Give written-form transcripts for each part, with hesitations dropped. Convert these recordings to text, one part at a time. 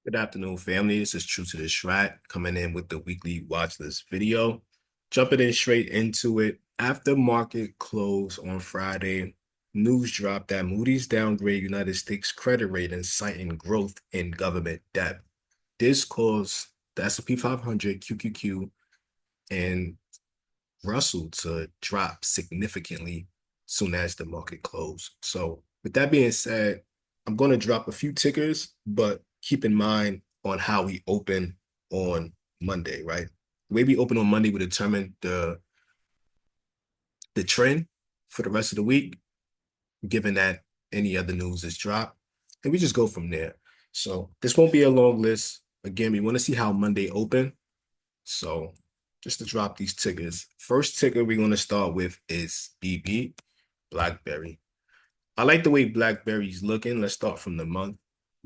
Good afternoon, family. This is True to the Strat coming in with the weekly watch list video. Jumping in straight into it. After market close on Friday, news dropped that Moody's downgrade United States credit rating, citing growth in government debt. This caused the S&P 500, QQQ, and Russell to drop significantly soon as the market closed. So with that being said, I'm going to drop a few tickers, but keep in mind on how we open on Monday, right? The way we open on Monday will determine the trend for the rest of the week, given that any other news is dropped. And we just go from there. So this won't be a long list. Again, we want to see how Monday open. So just to drop these tickers. First ticker we're going to start with is BB, BlackBerry. I like the way BlackBerry's looking. Let's start from the month.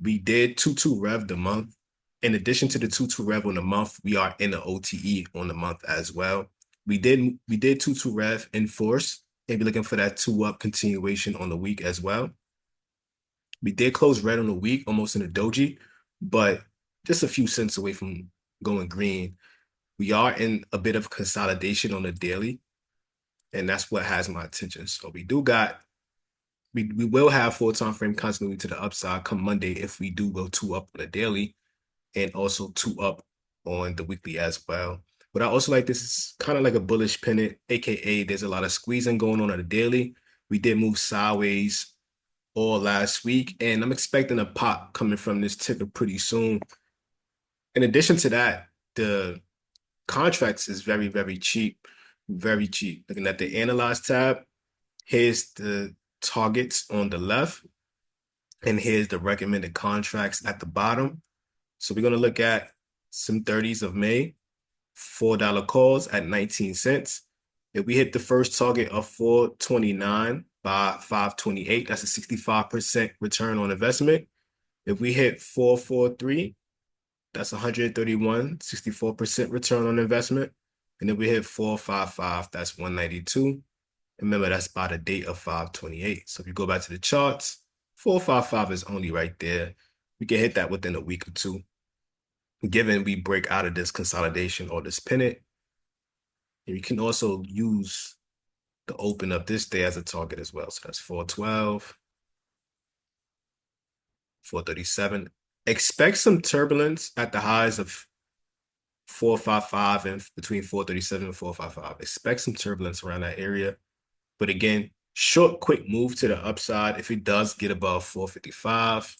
We did 2-2 rev the month. In addition to the 2-2 rev on the month, we are in the OTE on the month as well. We did 2-2 rev in force. Maybe looking for that 2-up continuation on the week as well. We did close red on the week, almost in a doji, but just a few cents away from going green. We are in a bit of consolidation on the daily, and that's what has my attention. So we will have full time frame continuity to the upside come Monday if we do go 2-up on the daily and also 2-up on the weekly as well. But I also like this is kind of like a bullish pennant, aka there's a lot of squeezing going on the daily. We did move sideways all last week, and I'm expecting a pop coming from this ticker pretty soon. In addition to that, the contracts is very, very cheap, very cheap. Looking at the analyze tab, here's the targets on the left, and here's the recommended contracts at the bottom. So we're going to look at some 30s of May, $4 calls at 19 cents. If we hit the first target of 429 by 528, that's a 65% return on investment. If we hit 443, that's 131, 64% return on investment. And then we hit 455, that's 192. Remember, that's by the date of 528. So if you go back to the charts, 455 is only right there. We can hit that within a week or two, given we break out of this consolidation or this pennant. And you can also use the open of this day as a target as well. So that's 412, 437. Expect some turbulence at the highs of 455 and between 437 and 455. Expect some turbulence around that area. But again, short, quick move to the upside if it does get above 455,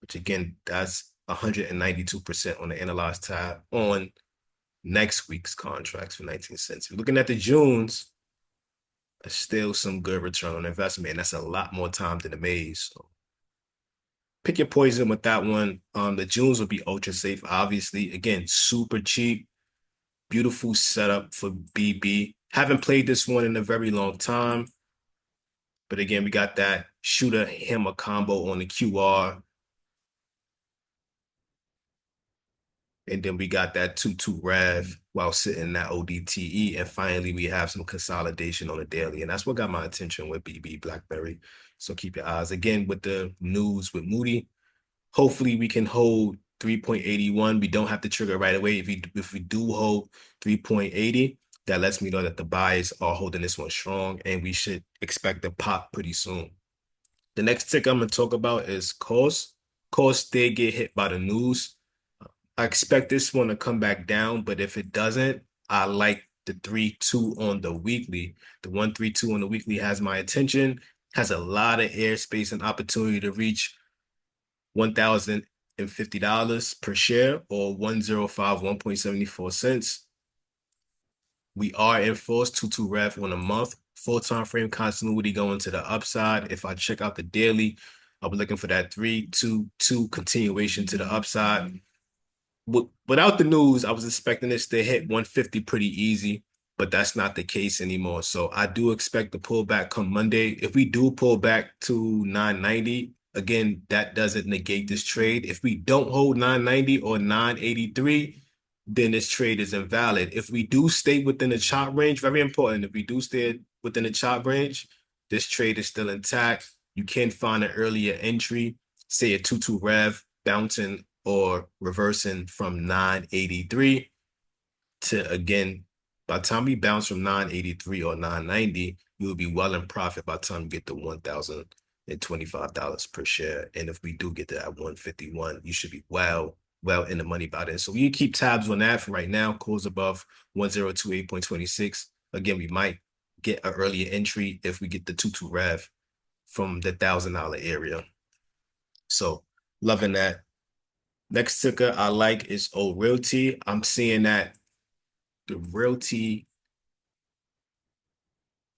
which again, that's 192% on the analyzed tab on next week's contracts for 19 cents. If you're looking at the Junes, there's still some good return on investment, and that's a lot more time than the Mays. So pick your poison with that one. The Junes will be ultra safe, obviously. Again, super cheap, beautiful setup for BB. Haven't played this one in a very long time. But again, we got that shooter hammer combo on the QR. And then we got that 2-2 rev while sitting in that ODTE. And finally, we have some consolidation on the daily. And that's what got my attention with BB BlackBerry. So keep your eyes. Again, with the news with Moody, hopefully we can hold 3.81. We don't have to trigger right away. If we do hold 3.80, that lets me know that the buys are holding this one strong, and we should expect a pop pretty soon. The next tick I'm going to talk about is cost. Cost did get hit by the news. I expect this one to come back down, but if it doesn't, I like the 3-2 on the weekly. The 1-3-2 on the weekly has my attention, has a lot of airspace and opportunity to reach $1,050 per share or 105.74 cents. We are in force 2-2 rev on a month. Full time frame continuity going to the upside. If I check out the daily, I'll be looking for that 3-2-2 continuation to the upside. Without the news, I was expecting this to hit 150 pretty easy, but that's not the case anymore. So I do expect the pullback come Monday. If we do pull back to 990, again, that doesn't negate this trade. If we don't hold 990 or 983, then this trade is invalid. If we do stay within the chart range, very important. If we do stay within the chart range, this trade is still intact. You can find an earlier entry, say a 2-2 rev, bouncing or reversing from 983 to, again, by the time we bounce from 983 or 990, you will be well in profit by the time you get to $1,025 per share. And if we do get to that 151, you should be well in the money by then. So we keep tabs on that for right now. Close above 1028.26. Again, we might get an earlier entry if we get the 22 rev from the $1,000 area. So loving that. Next ticker I like is O Realty. I'm seeing that the realty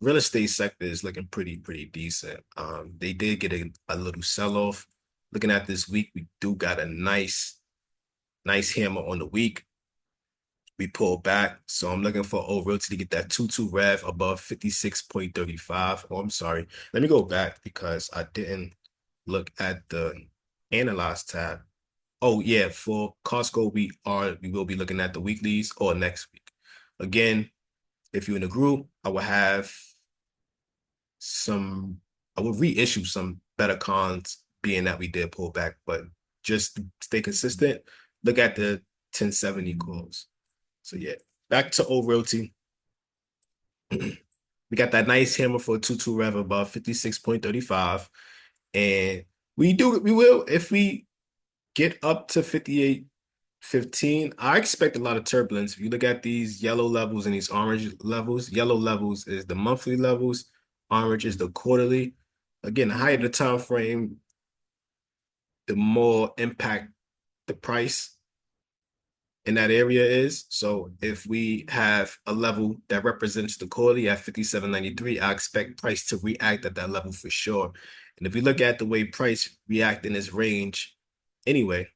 real estate sector is looking pretty decent. They did get a little sell-off. Looking at this week, we do got a nice hammer on the week. We pulled back. So I'm looking for O Realty to get that 22 rev above 56.35. Oh, I'm sorry. Let me go back because I didn't look at the analyze tab. Oh yeah, for Costco, we will be looking at the weeklies or next week. Again, if you're in a group, I will reissue some better cons, being that we did pull back, but just stay consistent. Look at the 1070 calls. So yeah, back to O Realty. We got that nice hammer for a 22 rev above 56.35. And we will, if we get up to 58.15, I expect a lot of turbulence. If you look at these yellow levels and these orange levels, yellow levels is the monthly levels, orange is the quarterly. Again, the higher the time frame, the more impact the price in that area is. So if we have a level that represents the quarterly at 57.93, I expect price to react at that level for sure. And if you look at the way price react in this range anyway,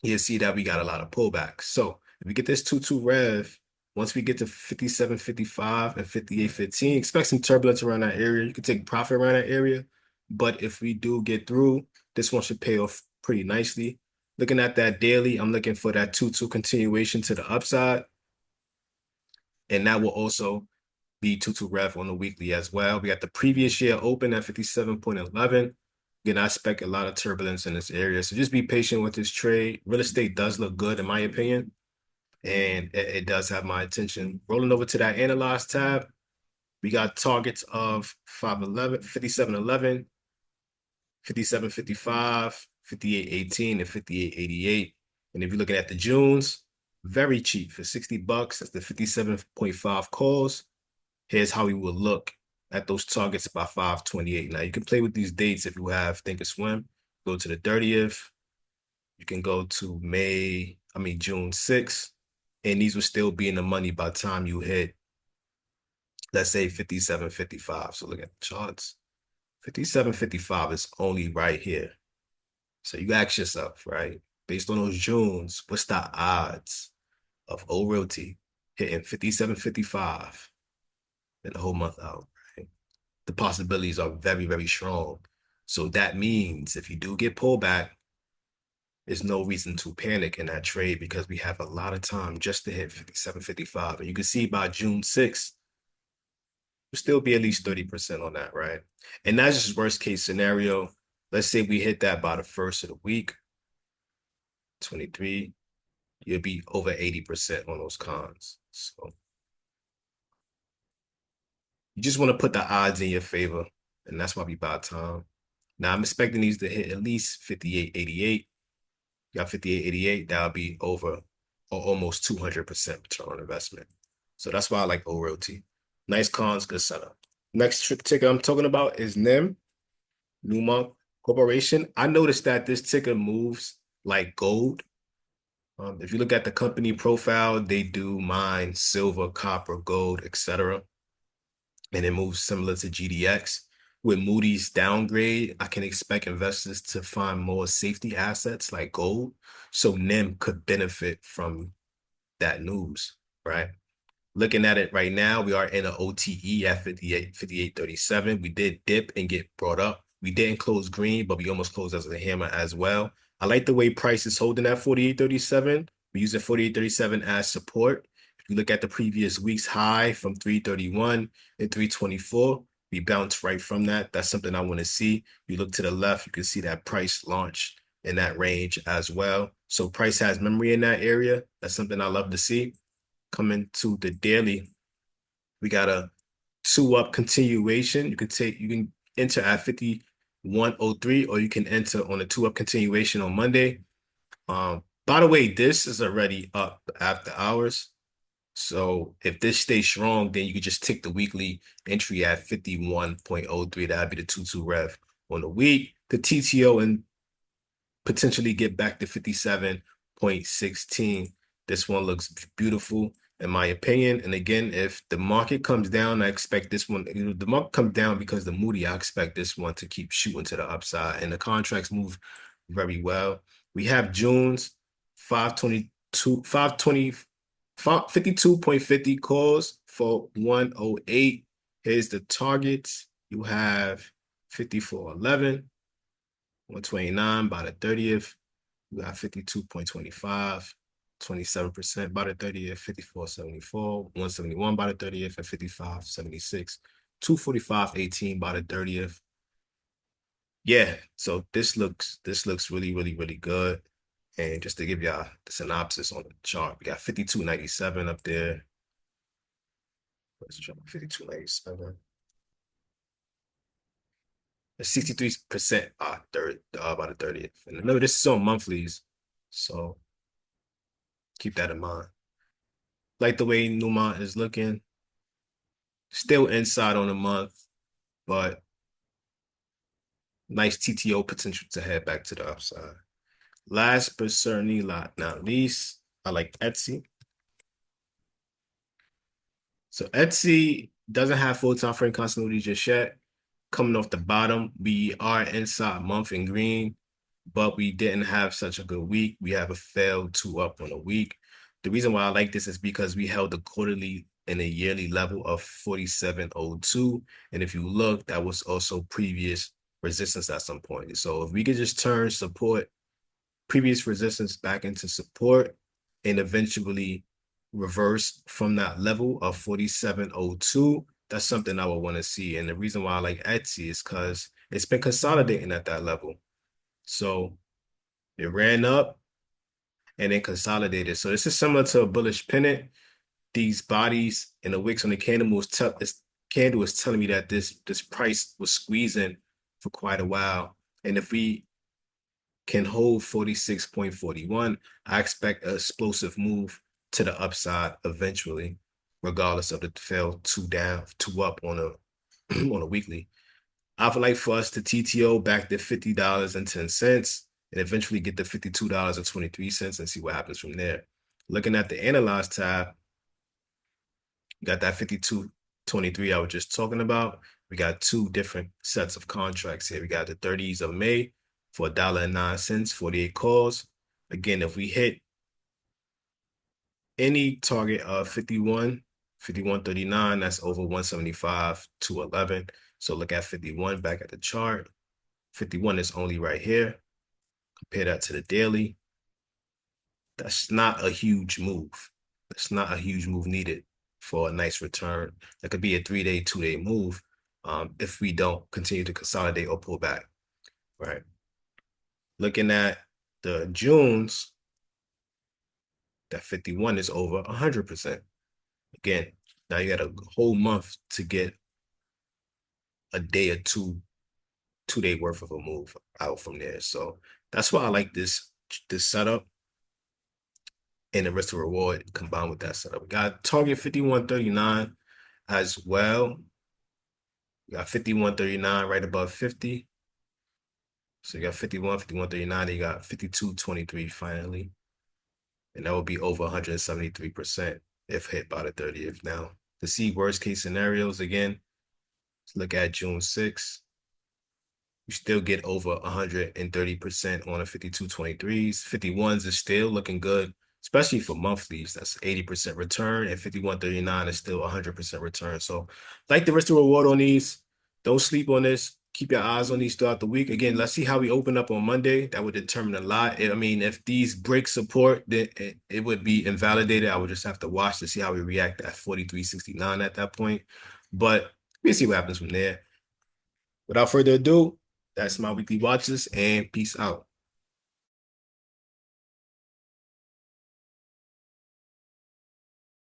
you'll see that we got a lot of pullback. So if we get this 22 rev, once we get to 57.55 and 58.15, expect some turbulence around that area. You can take profit around that area. But if we do get through, this one should pay off pretty nicely. Looking at that daily, I'm looking for that 2-2 continuation to the upside. And that will also be 2-2 rev on the weekly as well. We got the previous year open at 57.11. Again, I expect a lot of turbulence in this area. So just be patient with this trade. Real estate does look good, in my opinion. And it does have my attention. Rolling over to that analyze tab, we got targets of 511, 57.11, 57.55, 58.18, and 58.88. And if you're looking at the Junes, very cheap for $60. That's the 57.5 calls. Here's how we will look at those targets by 5/28. Now you can play with these dates if you have Thinkorswim. Go to the 30th. You can go to June 6th. And these will still be in the money by the time you hit, let's say 57.55. So look at the charts. 57.55 is only right here. So you ask yourself, right? Based on those Junes, what's the odds of O Realty hitting 57.55 in the whole month out, right? The possibilities are very strong. So that means if you do get pulled back, there's no reason to panic in that trade because we have a lot of time just to hit 57.55. And you can see by June 6th, we'll still be at least 30% on that, right? And that's just worst case scenario. Let's say we hit that by the first of the week, 23, you'll be over 80% on those cons. So you just want to put the odds in your favor, and that's why we buy time. Now I'm expecting these to hit at least 58.88. You got 58.88, that'll be over or almost 200% return on investment. So that's why I like O Realty. Nice cons, good setup. Next ticker I'm talking about is NIM, Newmont Corporation. I noticed that this ticker moves like gold. If you look at the company profile, they do mine silver, copper, gold, etc. And it moves similar to GDX. With Moody's downgrade, I can expect investors to find more safety assets like gold. So NIM could benefit from that news, right? Looking at it right now, we are in an OTE at 58.37. We did dip and get brought up. We didn't close green, but we almost closed as a hammer as well. I like the way price is holding at 48.37. We're using 48.37 as support. If you look at the previous week's high from 331 and 324, we bounced right from that. That's something I want to see. You look to the left, you can see that price launched in that range as well. So price has memory in that area. That's something I love to see. Coming to the daily, we got a two up continuation. You can enter at 51.03, or you can enter on a two up continuation on Monday. By the way, this is already up after hours. So if this stays strong, then you could just take the weekly entry at 51.03. That'd be the 2-2 rev on the week. The TTO and potentially get back to 57.16. This one looks beautiful in my opinion. And again, if the market comes down, I expect this one, the market comes down because the Moody, I expect this one to keep shooting to the upside, and the contracts move very well. We have June's 522, 520, 52.50 calls for 108. Here's the targets. You have 54.11, 129 by the 30th. We got 52.25, 27% by the 30th, 54.74, 171 by the 30th, and 55.76, 245.18 by the 30th. Yeah, so this looks really, really, really good. And just to give y'all the synopsis on the chart, we got 52.97 up there. Let's try 52.97. 63% by the 30th. And remember, this is on monthlies, so keep that in mind. Like the way Newmont is looking, still inside on the month, but nice TTO potential to head back to the upside. Last but certainly not least, I like Etsy. So Etsy doesn't have full time frame continuity just yet. Coming off the bottom, we are inside month in green, but we didn't have such a good week. We have a failed two up on a week. The reason why I like this is because we held the quarterly and a yearly level of 47.02. And if you look, that was also previous resistance at some point. So if we could just turn support, previous resistance back into support, and eventually reverse from that level of 47.02, that's something I would want to see. And the reason why I like Etsy is because it's been consolidating at that level. So it ran up and then consolidated. So this is similar to a bullish pennant. These bodies and the wicks on the candle is telling me that this price was squeezing for quite a while. And if we can hold 46.41, I expect an explosive move to the upside eventually, regardless of the fail two down, two up on a on a weekly. I would like for us to TTO back to $50.10 and eventually get to $52.23 and see what happens from there. Looking at the analyze tab, you got that 52.23 I was just talking about. We got two different sets of contracts here. We got the 30s of May for $1.09, 48 calls. Again, if we hit any target of 51.39, that's over 175 to 11. So look at 51 back at the chart. 51 is only right here. Compare that to the daily. That's not a huge move. That's not a huge move needed for a nice return. That could be a 3-day, 2-day move if we don't continue to consolidate or pull back, right? Looking at the Junes, that 51 is over 100%. Again, now you got a whole month to get a day or two-day worth of a move out from there. So that's why I like this setup and the risk to reward combined with that setup. We got target 51.39 as well. We got 51.39 right above 50. So you got 51, 51.39, you got 52.23 finally. And that would be over 173% if hit by the 30th. Now, to see worst case scenarios again, let's look at June 6th. You still get over 130% on the 52.23s. 51s is still looking good, especially for monthlies. That's 80% return, and 51.39 is still 100% return. So like the risk to reward on these. Don't sleep on this. Keep your eyes on these throughout the week. Again, let's see how we open up on Monday. That would determine a lot. I mean, if these break support, then it would be invalidated. I would just have to watch to see how we react at 43.69 at that point. But we'll see what happens from there. Without further ado, that's my weekly watch list, and peace out.